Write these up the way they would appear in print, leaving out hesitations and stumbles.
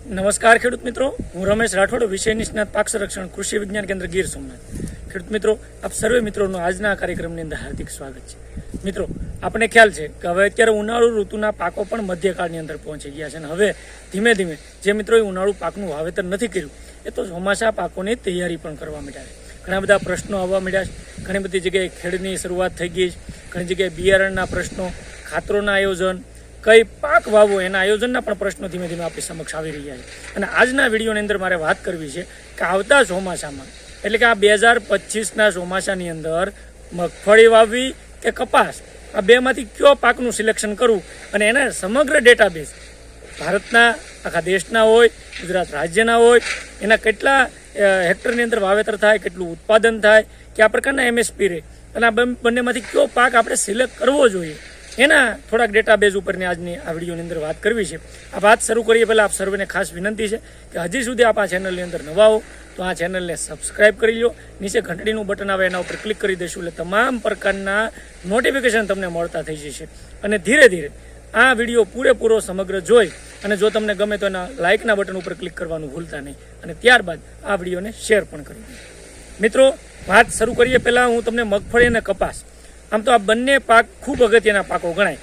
નમસ્કાર ખેડૂત મિત્રો, હું રમેશ રાઠોડ, વિષય નિષ્ણાત પાક સંરક્ષણ કૃષિ વિજ્ઞાન કેન્દ્ર ગીર સોમનાથ. ખેડૂત મિત્રો, આપ સર્વે મિત્રોનું આજના કાર્યક્રમની અંદર હાર્દિક સ્વાગત છે. મિત્રો, આપણે ખ્યાલ છે કે હવે અત્યારે ઉનાળુ ઋતુના પાકો પણ મધ્યકાળની અંદર પહોંચી ગયા છે અને હવે ધીમે ધીમે જે મિત્રોએ ઉનાળુ પાકનું વાવેતર નથી કર્યું એ તો ચોમાસા પાકોની તૈયારી પણ કરવા માંડ્યા છે. ઘણા બધા પ્રશ્નો આવવા માંડ્યા છે. ઘણી બધી જગ્યાએ ખેડની શરૂઆત થઈ ગઈ છે. ઘણી જગ્યાએ બિયારણના પ્રશ્નો, ખાતરોના આયોજન, કઈ પાક વાવવો એના આયોજનના પણ પ્રશ્નો ધીમે ધીમે આપણી સમક્ષ આવી રહ્યા છે. અને આજના વિડીયોની અંદર મારે વાત કરવી છે કે આવતા ચોમાસામાં એટલે કે આ 2025ના ચોમાસાની અંદર મગફળી વાવવી કે કપાસ, આ બેમાંથી કયો પાકનું સિલેક્શન કરવું અને એના સમગ્ર ડેટાબેઝ ભારતના આખા દેશના હોય, ગુજરાત રાજ્યના હોય, એના કેટલા હેક્ટરની અંદર વાવેતર થાય, કેટલું ઉત્પાદન થાય, કયા પ્રકારના MSP રહે અને આ બંનેમાંથી કયો પાક આપણે સિલેક્ટ કરવો જોઈએ એના થોડાક ડેટાબેઝ ઉપરની આજની આ વિડીયોની અંદર વાત કરવી છે. આ વાત શરૂ કરીએ પહેલાં આપ સર્વેને ખાસ વિનંતી છે કે હજી સુધી આપ આ ચેનલની અંદર નવા હો તો આ ચેનલને સબસ્ક્રાઇબ કરી લો. નીચે ઘંટડીનું બટન આવે એના ઉપર ક્લિક કરી દઈશું એટલે તમામ પ્રકારના નોટિફિકેશન તમને મળતા થઈ જશે. અને ધીરે ધીરે આ વિડીયો પૂરેપૂરો સમગ્ર જોઈ અને જો તમને ગમે તો એના લાઇકના બટન ઉપર ક્લિક કરવાનું ભૂલતા નહીં અને ત્યારબાદ આ વિડીયોને શેર પણ કરી દો. મિત્રો, વાત શરૂ કરીએ પહેલાં હું તમને મગફળી અને કપાસ, આમ તો આ બંને પાક ખૂબ અગત્યના પાકો ગણાય.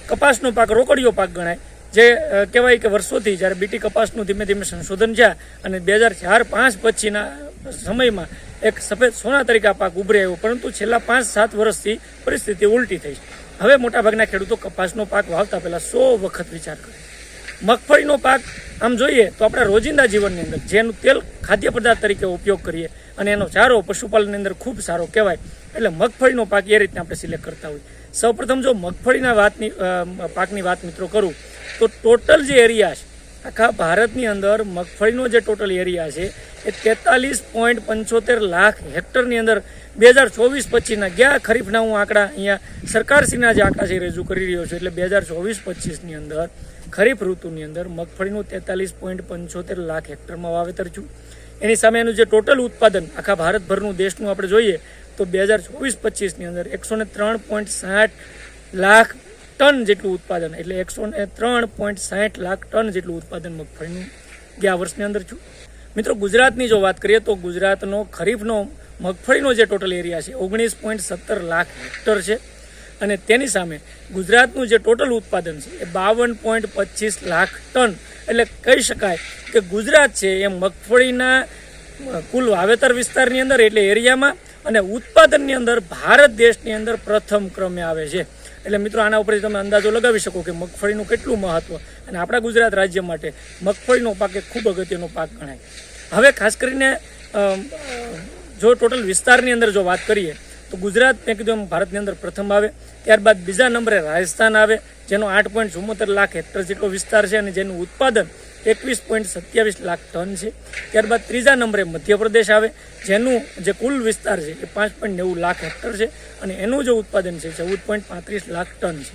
કપાસનો પાક રોકડીયો પાક ગણાય, જે કહેવાય કે વર્ષોથી જ્યારે બીટી કપાસનું ધીમે ધીમે સંશોધન છે અને 2004-05 પછીના સમયમાં એક સફેદ સોના તરીકે આ પાક ઉભરી આવ્યો, પરંતુ છેલ્લા 5-7 વર્ષથી પરિસ્થિતિ ઉલટી થઈ. હવે મોટાભાગના ખેડૂતો કપાસનો પાક વાવતા પહેલાં 100 વખત વિચાર કરે. મગફળીનો પાક આમ જોઈએ તો આપણા રોજિંદા જીવનની અંદર જેનું તેલ ખાદ્ય પદાર્થ તરીકે ઉપયોગ કરીએ અને એનો ચારો પશુપાલનની અંદર ખૂબ સારો કહેવાય, એટલે મગફળીનો પાક એ રીતના આપણે સિલેક્ટ કરતા હોઈએ. સૌપ્રથમ જો મગફળીના પાકની વાત મિત્રો કરું તો ટોટલ જે એરિયા છે આખા ભારતની અંદર મગફળીનો જે ટોટલ એરિયા છે એ 43.75 લાખ હેક્ટરની અંદર 2024-25ના ગયા ખરીફના હું આંકડા અહીંયા સરકારશ્રીના જે આંકડા છે રજૂ કરી રહ્યો છું. એટલે 2024-25ની અંદર ખરીફ ઋતુની અંદર મગફળીનું 43.75 લાખ હેક્ટરમાં વાવેતર છું. એની સામે એનું જે ટોટલ ઉત્પાદન આખા ભારતભરનું દેશનું આપણે જોઈએ તો 2024-25ની અંદર 103.60 લાખ ટન જેટલું ઉત્પાદન, એટલે 103.60 લાખ ટન જેટલું ઉત્પાદન મગફળીનું ગયા વર્ષની અંદર છું. મિત્રો, ગુજરાતની જો વાત કરીએ તો ગુજરાતનો ખરીફનો મગફળીનો જે ટોટલ એરિયા છે 19.17 લાખ હેક્ટર છે અને તેની સામે ગુજરાતનું જે ટોટલ ઉત્પાદન છે એ 52.25 લાખ ટન. એટલે કહી શકાય કે ગુજરાત છે એ મગફળીના કુલ વાવેતર વિસ્તારની અંદર એટલે એરિયામાં અને ઉત્પાદનની અંદર ભારત દેશની અંદર પ્રથમ ક્રમે આવે છે. એટલે મિત્રો, આના ઉપરથી તમે અંદાજો લગાવી શકો કે મગફળીનું કેટલું મહત્વ અને આપણા ગુજરાત રાજ્ય માટે મગફળીનો પાક એ ખૂબ અગત્યનો પાક ગણાય. હવે ખાસ કરીને જો ટોટલ વિસ્તારની અંદર જો વાત કરીએ તો ગુજરાત મેં કીધું એમ ભારતની અંદર પ્રથમ આવે, ત્યારબાદ બીજા નંબરે રાજસ્થાન આવે જેનો 8.74 લાખ હેક્ટર જેટલો વિસ્તાર છે અને જેનું ઉત્પાદન 21.27 લાખ ટન છે. ત્યારબાદ ત્રીજા નંબરે મધ્યપ્રદેશ આવે જેનું જે કુલ વિસ્તાર છે એ 5.90 લાખ હેક્ટર છે અને એનું જે ઉત્પાદન છે 14.35 લાખ ટન છે.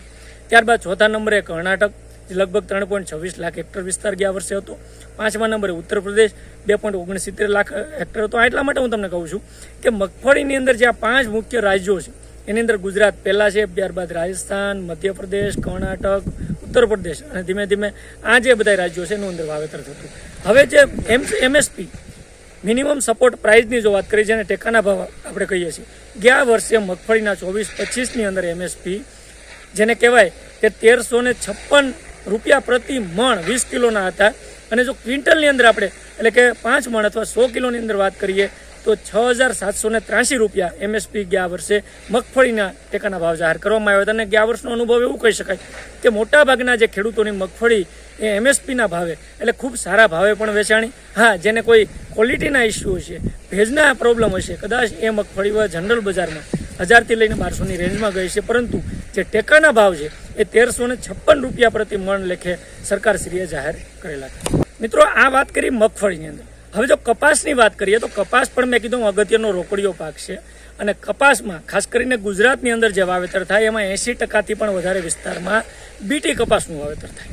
ત્યારબાદ ચોથા નંબરે કર્ણાટક જે લગભગ 3.26 લાખ હેક્ટર વિસ્તાર ગયા વર્ષે હતો. પાંચમા નંબરે ઉત્તર પ્રદેશ 2.69 લાખ હેક્ટર હતો. એટલા માટે હું તમને કહું છું કે મગફળીની અંદર જે આ 5 મુખ્ય રાજ્યો છે એની અંદર ગુજરાત પહેલાં છે, ત્યારબાદ રાજસ્થાન, મધ્યપ્રદેશ, કર્ણાટક, ઉત્તર પ્રદેશ અને ધીમે ધીમે આ જે બધા રાજ્યો છે એનું અંદર વાવેતર થતું. હવે જે MSP મિનિમમ સપોર્ટ પ્રાઇસની જો વાત કરીએ જેને ટેકાના ભાવ આપણે કહીએ છીએ, ગયા વર્ષે મગફળીના 24-25ની અંદર MSP જેને કહેવાય કે 1356 રૂપિયા પ્રતિ મણ 20 કિલોના હતા અને જો ક્વિન્ટલની અંદર આપણે એટલે કે 5 મણ અથવા 100 કિલોની અંદર વાત કરીએ તો 6,783 રૂપિયા MSP ગયા વર્ષે મગફળીના ટેકાના ભાવ જાહેર કરવામાં આવ્યા હતા. અને ગયા વર્ષનો અનુભવ એવું કહી શકાય કે મોટાભાગના જે ખેડૂતોની મગફળી એ MSPના ભાવે એટલે ખૂબ સારા ભાવે પણ વેચાણી. હા, જેને કોઈ ક્વોલિટીના ઇસ્યુ હશે, ભેજના પ્રોબ્લેમ હશે, કદાચ એ મગફળી જનરલ બજારમાં 1000થી લઈને 1200ની રેન્જમાં ગઈ છે, પરંતુ જે ટેકાના ભાવ છે એ 1356 રૂપિયા પ્રતિ મણ લેખે સરકારશ્રીએ જાહેર કરેલા. મિત્રો, આ વાત કરી મગફળીની અંદર. હવે જો કપાસની વાત કરીએ તો કપાસ પણ મેં કીધું અગત્યનો રોકડીયો પાક છે અને કપાસમાં ખાસ કરીને ગુજરાતની અંદર જે વાવેતર થાય એમાં 80%થી પણ વધારે વિસ્તારમાં બીટી કપાસનું વાવેતર થાય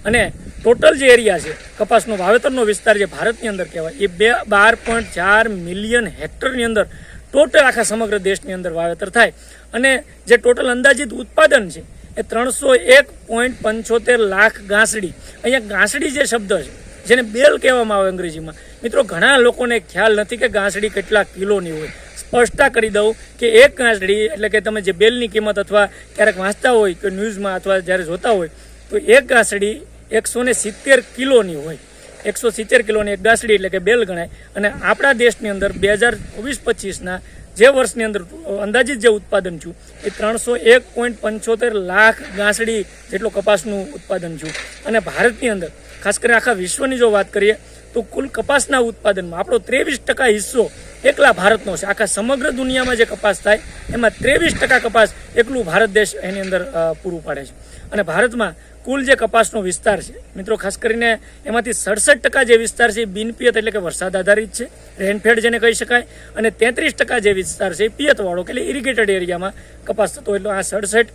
અને ટોટલ જે એરિયા છે કપાસનો વાવેતરનો વિસ્તાર જે ભારતની અંદર કહેવાય એ 12.4 મિલિયન હેક્ટરની અંદર ટોટલ આખા સમગ્ર દેશની અંદર વાવેતર થાય અને જે ટોટલ અંદાજિત ઉત્પાદન છે એ 301.75 લાખ ગાંસડી. અહીંયા ગાંસડી જે શબ્દ છે જેને બેલ કહેવામાં આવે અંગ્રેજીમાં. મિત્રો ઘણા લોકોને ખ્યાલ નથી કે ગાંસડી કેટલા કિલોની હોય. સ્પષ્ટતા કરી દઉં કે એક ગાંસડી એટલે કે તમે જે બેલની કિંમત અથવા ક્યારેક વાંચતા હોય કે ન્યૂઝમાં અથવા જ્યારે જોતા હોય તો એક ગાંસડી 170 કિલોની હોય. 170 કિલોની એક ગાંસડી એટલે કે બેલ ગણાય. અને આપણા દેશની અંદર 2024-25ના જે વર્ષની અંદર અંદાજિત જે ઉત્પાદન થયું એ 301.75 લાખ ગાંસડી જેટલો કપાસનું ઉત્પાદન થયું. અને ભારતની અંદર ખાસ કરીને આખા વિશ્વની જો વાત કરીએ તો કુલ કપાસના ઉત્પાદનમાં આપણો 23% હિસ્સો એકલા ભારતનો છે. આખા સમગ્ર દુનિયામાં જે કપાસ થાય એમાં 23% કપાસ એકલું ભારત દેશ એની અંદર પૂરું પાડે છે. અને ભારતમાં કુલ જે કપાસનો વિસ્તાર છે મિત્રો ખાસ કરીને એમાંથી 67% જે વિસ્તાર છે એ બિનપિયત એટલે કે વરસાદ આધારિત છે, રેનફેડ જેને કહી શકાય. અને 33% જે વિસ્તાર છે એ પિયતવાળો એટલે ઇરિગેટેડ એરિયામાં કપાસ થતો. એટલે આ 67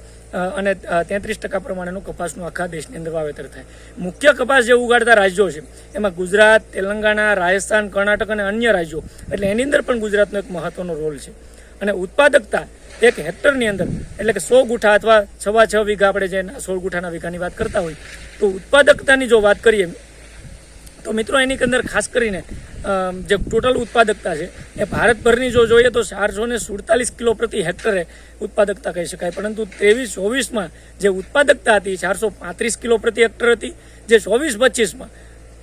અને 33% પ્રમાણેનું કપાસનું આખા દેશની અંદર વાવેતર થાય. મુખ્ય કપાસ જે ઉગાડતા રાજ્યો છે એમાં ગુજરાત, તેલંગાણા, રાજસ્થાન, કર્ણાટક અને અન્ય રાજ્યો એટલે એની અંદર પણ ગુજરાતનો એક મહત્વનો રોલ છે. અને ઉત્પાદકતા એક હેક્ટરની અંદર એટલે કે 100 ગુઠા અથવા 6.5 વીઘા આપણે જે 16 ગુઠાના વીઘાની વાત કરતા હોય તો ઉત્પાદકતાની જો વાત કરીએ તો મિત્રો એની અંદર ખાસ કરીને જે ટોટલ ઉત્પાદકતા છે એ ભારતભરની જો જોઈએ તો 447 કિલો પ્રતિ હેક્ટરે ઉત્પાદકતા કહી શકાય. પરંતુ 23-24માં જે ઉત્પાદકતા હતી 435 કિલો પ્રતિ હેક્ટર હતી. જે 24-25માં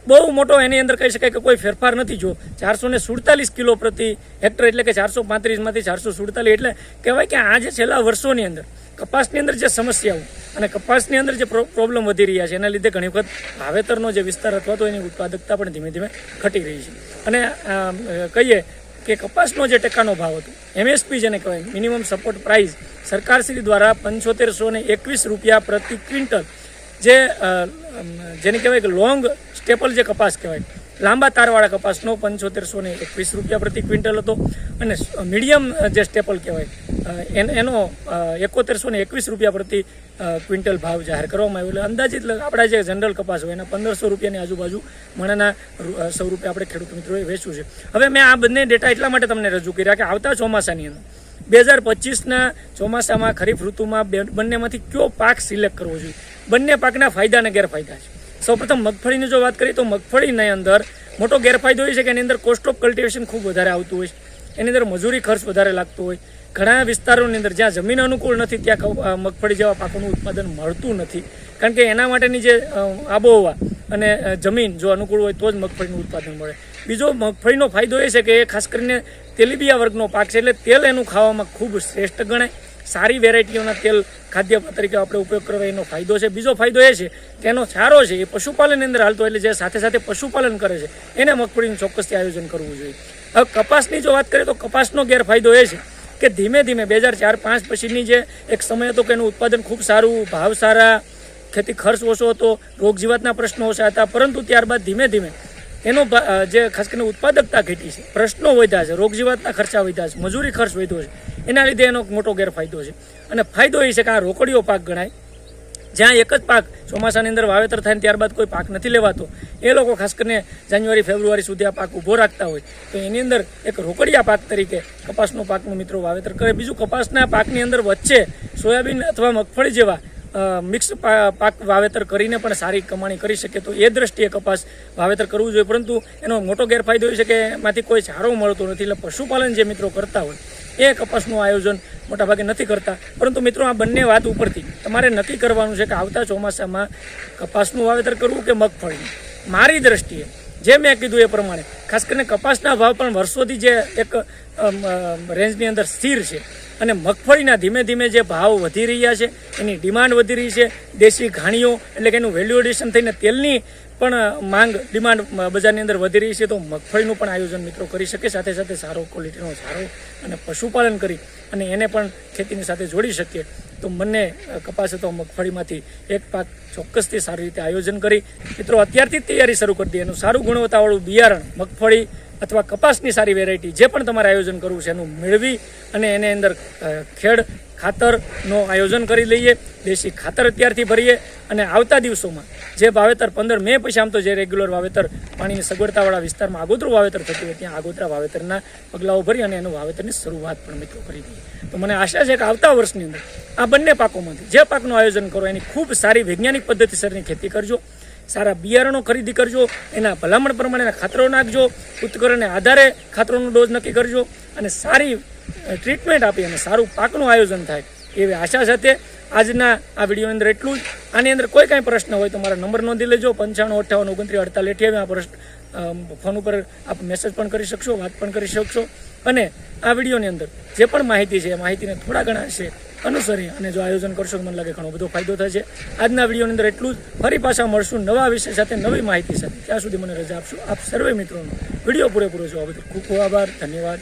બહુ મોટો એની અંદર કહી શકાય કે કોઈ ફેરફાર નથી. જો 447 કિલો પ્રતિ હેક્ટર એટલે કે 435માંથી 447 એટલે કહેવાય કે આ જે છેલ્લા વર્ષોની અંદર કપાસની અંદર જે સમસ્યાઓ અને કપાસની અંદર જે પ્રોબ્લેમ વધી રહ્યા છે એના લીધે ઘણી વખત વાવેતરનો જે વિસ્તાર અથવા તો એની ઉત્પાદકતા પણ ધીમે ધીમે ઘટી રહી છે. અને કહીએ કે કપાસનો જે ટેકાનો ભાવ હતો MSP જેને કહેવાય મિનિમમ સપોર્ટ પ્રાઇસ સરકારશ્રી દ્વારા 7521 રૂપિયા પ્રતિ ક્વિન્ટલ જેને કહેવાય કે લોંગ સ્ટેપલ જે કપાસ કહેવાય લાંબા તારવાળા કપાસનો 7521 રૂપિયા પ્રતિ ક્વિન્ટલ હતો. અને મીડિયમ જે સ્ટેપલ કહેવાય એનો 7121 રૂપિયા પ્રતિ ક્વિન્ટલ ભાવ જાહેર કરવામાં આવ્યો. એટલે અંદાજિત આપણા જે જનરલ કપાસ હોય એના 1500 રૂપિયાની આજુબાજુ મણાના 100 રૂપિયા આપણે ખેડૂત મિત્રોએ વેચ્યું છે. હવે મેં આ બંને ડેટા એટલા માટે તમને રજૂ કર્યા કે આવતા ચોમાસાની અંદર 2025ના ચોમાસામાં ખરીફ ઋતુમાં બંનેમાંથી કયો પાક સિલેક્ટ કરવો જોઈએ. બંને પાકના ફાયદા અને ગેરફાયદા છે. સૌપ્રથમ મગફળીની જો વાત કરીએ તો મગફળીની અંદર મોટો ગેરફાયદો એ છે કે એની અંદર કોસ્ટ ઓફ કલ્ટિવેશન ખૂબ વધારે આવતું હોય છે. એની અંદર મજૂરી ખર્ચ વધારે લાગતો હોય. ઘણા વિસ્તારોની અંદર જ્યાં જમીન અનુકૂળ નથી ત્યાં મગફળી જેવા પાકોનું ઉત્પાદન મળતું નથી. કારણ કે એના માટેની જે આબોહવા અને જમીન જો અનુકૂળ હોય તો જ મગફળીનું ઉત્પાદન મળે. બીજો મગફળીનો ફાયદો એ છે કે એ ખાસ કરીને તેલીબિયા વર્ગનો પાક છે એટલે તેલ એનું ખાવામાં ખૂબ શ્રેષ્ઠ ગણાય. સારી વેરાયટીઓના તેલ ખાદ્ય તરીકે આપણે ઉપયોગ કરવો એનો ફાયદો છે. બીજો ફાયદો એ છે કે એનો ચારો છે એ પશુપાલનની અંદર હાલતો એટલે જે સાથે સાથે પશુપાલન કરે છે એને મગફળીનું ચોક્કસથી આયોજન કરવું જોઈએ. હવે કપાસની જો વાત કરીએ તો કપાસનો ગેરફાયદો એ છે કે ધીમે ધીમે 2004-5 પછીની જે એક સમય હતો કે એનું ઉત્પાદન ખૂબ સારું, ભાવ સારા, ખેતી ખર્ચ ઓછો હતો, રોગ જીવાતના પ્રશ્નો ઓછા હતા. પરંતુ ત્યારબાદ ધીમે ધીમે એનો જે ખાસ કરીને ઉત્પાદકતા ઘટી છે, પ્રશ્નો વધ્યા છે, રોગ જીવાતના ખર્ચા વધ્યા છે, મજૂરી ખર્ચ વધ્યો છે. એના લીધે એનો મોટો ગેરફાયદો છે. અને ફાયદો એ છે કે આ રોકડીયો પાક ગણાય. જ્યાં એક જ પાક ચોમાસાની અંદર વાવેતર થાય ત્યારબાદ કોઈ પાક નથી લેવાતો એ લોકો ખાસ કરીને જાન્યુઆરી-ફેબ્રુઆરી સુધી આ પાક ઊભો રાખતા હોય તો એની અંદર એક રોકડિયા પાક તરીકે કપાસનો પાકનું મિત્રો વાવેતર કરે. બીજું કપાસના પાકની અંદર વચ્ચે સોયાબીન અથવા મગફળી જેવા મિક્સ પાક વાવેતર કરીને પણ સારી કમાણી કરી શકે તો એ દ્રષ્ટિએ કપાસ વાવેતર કરવું જોઈએ. પરંતુ એનો મોટો ગેરફાયદો એ છે કે એમાંથી કોઈ ચારો મળતો નથી. એટલે પશુપાલન જે મિત્રો કરતા હોય એ કપાસનું આયોજન મોટાભાગે નથી કરતા. પરંતુ મિત્રો આ બંને વાત ઉપરથી તમારે નક્કી કરવાનું છે કે આવતા ચોમાસામાં કપાસનું વાવેતર કરવું કે મગફળીનું. મારી દ્રષ્ટિએ જે મેં કીધું એ પ્રમાણે ખાસ કરીને કપાસના ભાવ પણ વર્ષોથી જે એક રેન્જની અંદર સ્થિર છે અને મગફળીના ધીમે ધીમે જે ભાવ વધી રહ્યા છે, એની ડિમાન્ડ વધી રહી છે. દેશી ઘાણીઓ એટલે કે એનું વેલ્યુ એડિશન થઈને તેલની પણ માંગ ડિમાન્ડ બજારની અંદર વધી રહી છે. તો મગફળીનું પણ આયોજન મિત્રો કરી શકે. સાથે સાથે સારો ક્વોલિટીનો સારો અને પશુપાલન કરી અને એને પણ ખેતીની સાથે જોડી શકીએ તો બંને કપાસ અથવા મગફળીમાંથી એક પાક ચોક્કસથી સારી રીતે આયોજન કરી મિત્રો અત્યારથી જ તૈયારી શરૂ કરી દે. એનું સારું ગુણવત્તાવાળું બિયારણ મગફળી અથવા કપાસની સારી વેરાયટી જે પણ તમારે આયોજન કરવું છે એનું મેળવી અને એને અંદર ખેડ ખાતરનો આયોજન કરી લઈએ. દેશી ખાતર અત્યારથી ભરીએ અને આવતા દિવસોમાં જે વાવેતર 15 મે પછી આમ તો જે રેગ્યુલર વાવેતર પાણીની સગવડતાવાળા વિસ્તારમાં આગોતરું વાવેતર થતું હોય ત્યાં આગોતરા વાવેતરના પગલાઓ ભરી અને એનું વાવેતરની શરૂઆત પણ મિત્રો કરી દઈએ. તો મને આશા છે કે આવતા વર્ષની અંદર આ બંને પાકોમાંથી જે પાકનું આયોજન કરો એની ખૂબ સારી વૈજ્ઞાનિક પદ્ધતિસરની ખેતી કરજો. સારા બિયારણો ખરીદી કરજો, એના ભલામણ પ્રમાણેના ખાતરો નાખજો, ઉત્કર્ણને આધારે ખાતરોનો ડોઝ નક્કી કરજો અને સારી ટ્રીટમેન્ટ આપી અને સારું પાકનું આયોજન થાય એવી આશા સાથે આજના આ વિડીયોની અંદર એટલું જ. આની અંદર કોઈ કાંઈ પ્રશ્ન હોય તો મારા નંબર નોંધી લેજો, 9558293848. આ પ્રશ્ન ફોન ઉપર આપ મેસેજ પણ કરી શકશો, વાત પણ કરી શકશો. અને આ વિડીયોની અંદર જે પણ માહિતી છે એ માહિતીને થોડા ઘણા છે અનુસરી અને જો આયોજન કરશો તો મને લાગે ઘણો બધો ફાયદો થશે. આજના વિડીયોની અંદર એટલું જ. ફરી પાછા મળશું નવા વિષય સાથે, નવી માહિતી સાથે. ત્યાં સુધી મને રજા આપશો. આપ સર્વે મિત્રોનો વિડીયો પૂરેપૂરો જોવા બદલ ખૂબ ખૂબ આભાર, ધન્યવાદ.